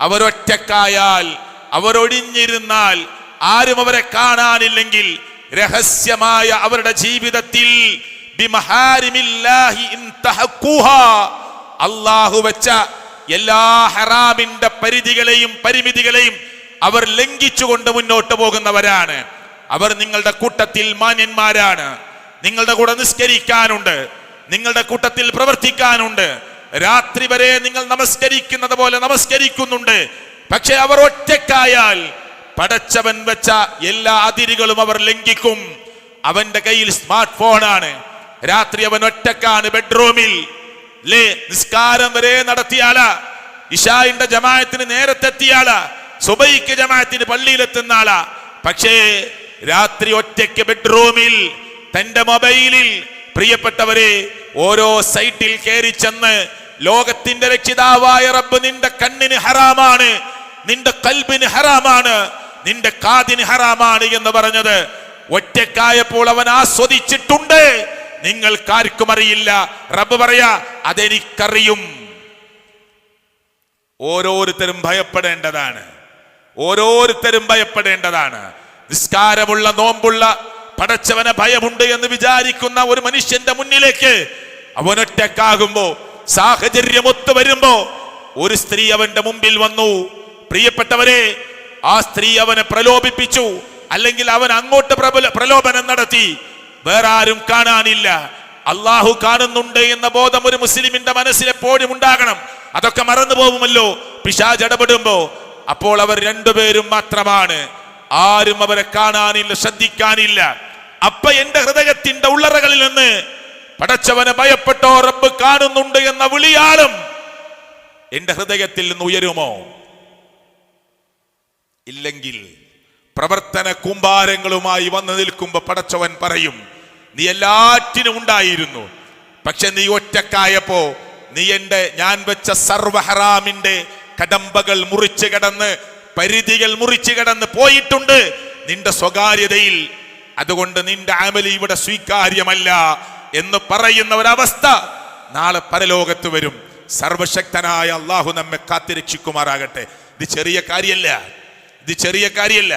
അവരൊറ്റക്കായാൽ, അവരൊഴിഞ്ഞിരുന്നാൽ, ആരും അവരെ കാണാനില്ലെങ്കിൽ രഹസ്യമായ അവരുടെ ജീവിതത്തിൽ അല്ലാഹു വെച്ച എല്ലാ ഹറാമിന്റെ പരിധികളെയും പരിമിതികളെയും അവർ ലംഘിച്ചുകൊണ്ട് മുന്നോട്ട് പോകുന്നവരാണ്. അവർ നിങ്ങളുടെ കൂട്ടത്തിൽ മാന്യന്മാരാണ്. നിങ്ങളുടെ കൂടെ നിസ്കരിക്കാനുണ്ട്, നിങ്ങളുടെ കൂട്ടത്തിൽ പ്രവർത്തിക്കാനുണ്ട്. രാത്രി വരെ നിങ്ങൾ നമസ്കരിക്കുന്നത് പോലെ നമസ്കരിക്കുന്നുണ്ട്. പക്ഷെ അവർ ഒറ്റക്കായാൽ പടച്ചവൻ വെച്ച എല്ലാ അതിരുകളും അവർ ലംഘിക്കും. അവന്റെ കയ്യിൽ സ്മാർട്ട് ഫോണാണ്. രാത്രി അവൻ ഒറ്റക്കാണ്, ബെഡ്റൂമിൽ. നിസ്കാരം വരെ നടത്തിയാളാ, ഇശാഇന്റെ ജമാഅത്തിന് നേരത്തെ എത്തിയാളാ, സുബൈക്ക് ജമാഅത്തിന് പള്ളിയിലെത്തുന്ന ആളാ. പക്ഷേ രാത്രി ഒറ്റയ്ക്ക് ബെഡ്റൂമിൽ തന്റെ മൊബൈലിൽ, പ്രിയപ്പെട്ടവരെ, ഓരോ സൈറ്റിൽ കയറി ചെന്ന് ലോകത്തിന്റെ രക്ഷിതാവായ റബ്ബ് നിന്റെ കണ്ണിന് ഹറാമാണ്, നിന്റെ കൽബിന് ഹറാമാണ്, നിന്റെ കാതിന് ഹറാമാണ് എന്ന് പറഞ്ഞത് ഒറ്റക്കായപ്പോൾ അവൻ ആസ്വദിച്ചിട്ടുണ്ട്. നിങ്ങൾക്കാർക്കും അറിയില്ല. റബ്ബ് പറയാ, അതെനിക്കറിയും. ഓരോരുത്തരും ഭയപ്പെടേണ്ടതാണ്, ഓരോരുത്തരും ഭയപ്പെടേണ്ടതാണ്. നിസ്കാരമുള്ള, നോമ്പുള്ള, പടച്ചവനെ ഭയമുണ്ട് എന്ന് വിചാരിക്കുന്ന ഒരു മനുഷ്യന്റെ മുന്നിലേക്ക് അവനൊറ്റക്കാകുമ്പോ, സാഹചര്യം ഒത്തു വരുമ്പോ, ഒരു സ്ത്രീ അവന്റെ മുമ്പിൽ വന്നു. പ്രിയപ്പെട്ടവരെ, ആ സ്ത്രീ അവനെ പ്രലോഭിപ്പിച്ചു, അല്ലെങ്കിൽ അവൻ അങ്ങോട്ട് പ്രലോഭനം നടത്തി. വേറെ ആരും കാണാനില്ല, അള്ളാഹു കാണുന്നുണ്ട് എന്ന ബോധം ഒരു മുസ്ലിമിന്റെ മനസ്സിൽ എപ്പോഴും ഉണ്ടാകണം. അതൊക്കെ മറന്നു പോകുമല്ലോ പിശാച് ഇടപെടുമ്പോ. അപ്പോൾ അവർ രണ്ടുപേരും മാത്രമാണ്, ആരും അവരെ കാണാനില്ല, ശ്രദ്ധിക്കാനില്ല. അപ്പൊ എന്റെ ഹൃദയത്തിന്റെ ഉള്ളറകളിൽ നിന്ന് പടച്ചവനെ ഭയപ്പെട്ടോ, റബ്ബ് കാണുന്നുണ്ട് എന്ന വിളിയാളും എന്റെ ഹൃദയത്തിൽ നിന്ന് ഉയരുമോ? ഇല്ലെങ്കിൽ പ്രവർത്തന കൂമ്പാരങ്ങളുമായി വന്നു നിൽക്കുമ്പോ പടച്ചവൻ പറയും, നീ എല്ലാറ്റിനും ഉണ്ടായിരുന്നു, പക്ഷെ നീ ഒറ്റക്കായപ്പോ നീ ഞാൻ വെച്ച സർവഹറാമിന്റെ കടമ്പകൾ മുറിച്ചു കടന്ന്, പരിധികൾ മുറിച്ചു കടന്ന് പോയിട്ടുണ്ട് നിന്റെ സ്വകാര്യതയിൽ. അതുകൊണ്ട് നിന്റെ അമൽ ഇവിടെ സ്വീകാര്യമല്ല എന്ന് പറയുന്ന ഒരവസ്ഥ നാളെ പരലോകത്ത് വരും. സർവശക്തനായ അള്ളാഹു നമ്മെ കാത്തിരക്ഷിക്കുമാറാകട്ടെ. ഇത് ചെറിയ കാര്യമല്ല, ഇത് ചെറിയ കാര്യമല്ല.